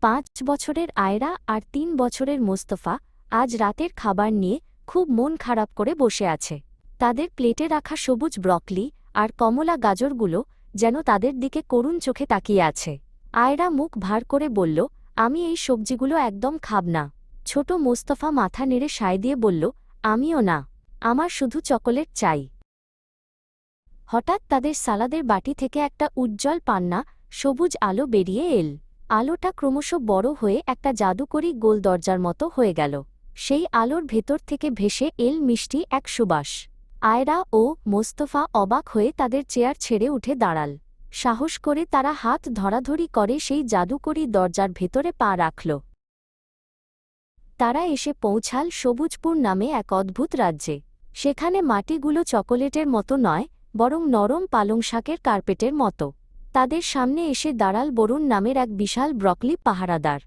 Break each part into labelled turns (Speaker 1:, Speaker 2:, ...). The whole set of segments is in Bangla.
Speaker 1: 5 বছরের আয়রা আর 3 বছরের মোস্তফা আজ রাতের খাবার নিয়ে খুব মন খারাপ করে বসে আছে। তাদের প্লেটে রাখা সবুজ ব্রকলি আর কমলা গাজরগুলো যেন তাদের দিকে করুণ চোখে তাকিয়ে আছে। আয়রা মুখ ভার করে বলল, আমি এই সবজিগুলো একদম খাব না। ছোট মোস্তফা মাথা নেড়ে সায় দিয়ে বলল, আমিও না, আমার শুধু চকোলেট চাই। হঠাৎ তাদের সালাদের বাটি থেকে একটা উজ্জ্বল পান্না সবুজ আলো বেরিয়ে এল। আলোটা ক্রমশ বড় হয়ে একটা জাদুকরী গোল দরজার মতো হয়ে গেল। সেই আলোর ভেতর থেকে ভেসে এল মিষ্টি এক সুবাস। আয়রা ও মোস্তফা অবাক হয়ে তাদের চেয়ার ছেড়ে উঠে দাঁড়াল। সাহস করে তারা হাত ধরাধরি করে সেই জাদুকরী দরজার ভেতরে পা রাখল। তারা এসে পৌঁছাল সবুজপুর নামে এক অদ্ভুত রাজ্যে। সেখানে মাটিগুলো চকোলেটের মতো নয়, বরং নরম পালং শাকের কার্পেটের মতো। তাদের সামনে এসে দাঁড়াল বরুণ নামের এক বিশাল ব্রকলি পাহারাদার।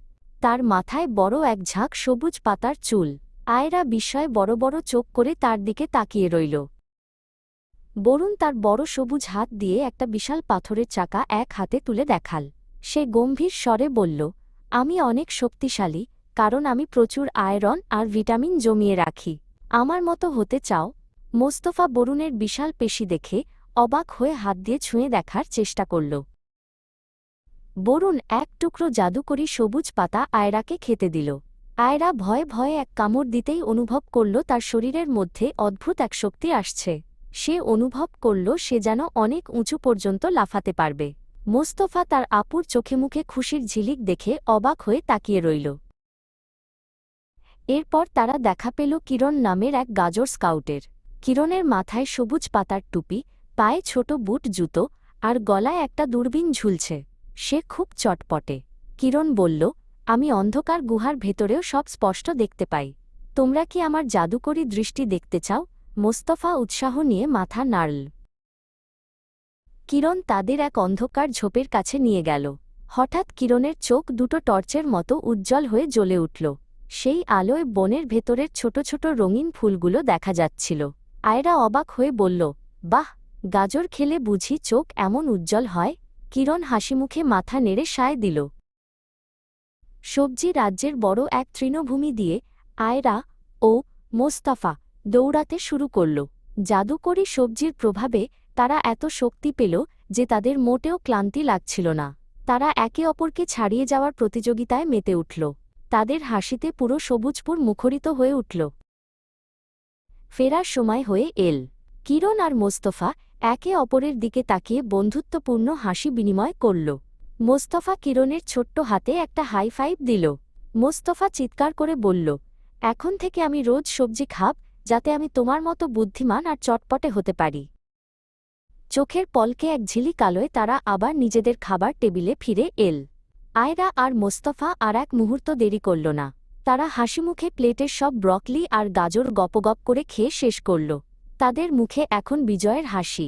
Speaker 1: তার মাথায় বড় এক ঝাঁক সবুজ পাতার চুল। আয়রা বিস্ময়ে বড় বড় চোখ করে তার দিকে তাকিয়ে রইল। বরুণ তার বড় সবুজ হাত দিয়ে একটা বিশাল পাথরের চাকা এক হাতে তুলে দেখাল। সে গম্ভীর স্বরে বলল, আমি অনেক শক্তিশালী, কারণ আমি প্রচুর আয়রন আর ভিটামিন জমিয়ে রাখি। আমার মতো হতে চাও? মোস্তফা বরুণের বিশাল পেশি দেখে অবাক হয়ে হাত দিয়ে ছুঁয়ে দেখার চেষ্টা করল। বরুণ এক টুকরো জাদুকরী সবুজ পাতা আয়রাকে খেতে দিল। আয়রা ভয়ে ভয়ে এক কামড় দিতেই অনুভব করল তার শরীরের মধ্যে অদ্ভুত এক শক্তি আসছে। সে অনুভব করল সে যেন অনেক উঁচু পর্যন্ত লাফাতে পারবে। মোস্তফা তার আপুর চোখে মুখে খুশির ঝিলিক দেখে অবাক হয়ে তাকিয়ে রইল। এরপর তারা দেখা পেল কিরণ নামের এক গাজর স্কাউটের। কিরণের মাথায় সবুজ পাতার টুপি, পায়ে ছোট বুট জুতো আর গলায় একটা দূরবীন ঝুলছে। সে খুব চটপটে। কিরণ বলল, আমি অন্ধকার গুহার ভেতরেও সব স্পষ্ট দেখতে পাই। তোমরা কি আমার জাদুকরী দৃষ্টি দেখতে চাও? মোস্তফা উৎসাহ নিয়ে মাথা নাড়ল। কিরণ তাদের এক অন্ধকার ঝোপের কাছে নিয়ে গেল। হঠাৎ কিরণের চোখ দুটো টর্চের মতো উজ্জ্বল হয়ে জ্বলে উঠল। সেই আলোয় বনের ভেতরের ছোট ছোট রঙিন ফুলগুলো দেখা যাচ্ছিল। আয়রা অবাক হয়ে বলল, বাহ, গাজর খেলে বুঝি চোখ এমন উজ্জ্বল হয়? কিরণ হাসিমুখে মাথা নেড়ে সায় দিল। সবজি রাজ্যের বড় এক তৃণভূমি দিয়ে আয়রা ও মোস্তফা দৌড়াতে শুরু করল। জাদুকরী সবজির প্রভাবে তারা এত শক্তি পেল যে তাদের মোটেও ক্লান্তি লাগছিল না। তারা একে অপরকে ছাড়িয়ে যাওয়ার প্রতিযোগিতায় মেতে উঠল। তাদের হাসিতে পুরো সবুজপুর মুখরিত হয়ে উঠল। ফেরার সময় হয়ে এল। কিরণ আর মোস্তফা একে অপরের দিকে তাকিয়ে বন্ধুত্বপূর্ণ হাসি বিনিময় করল। মোস্তফা কিরণের ছোট্ট হাতে একটা হাই ফাইভ দিল। মোস্তফা চিৎকার করে বলল, এখন থেকে আমি রোজ সবজি খাব, যাতে আমি তোমার মতো বুদ্ধিমান আর চটপটে হতে পারি। চোখের পলকে এক ঝিলিক আলোয় তারা আবার নিজেদের খাবার টেবিলে ফিরে এল। আয়রা আর মোস্তফা আর এক মুহূর্ত দেরি করল না। তারা হাসিমুখে প্লেটের সব ব্রকলি আর গাজর গপগপ করে খেয়ে শেষ করল। তাদের মুখে এখন বিজয়ের হাসি।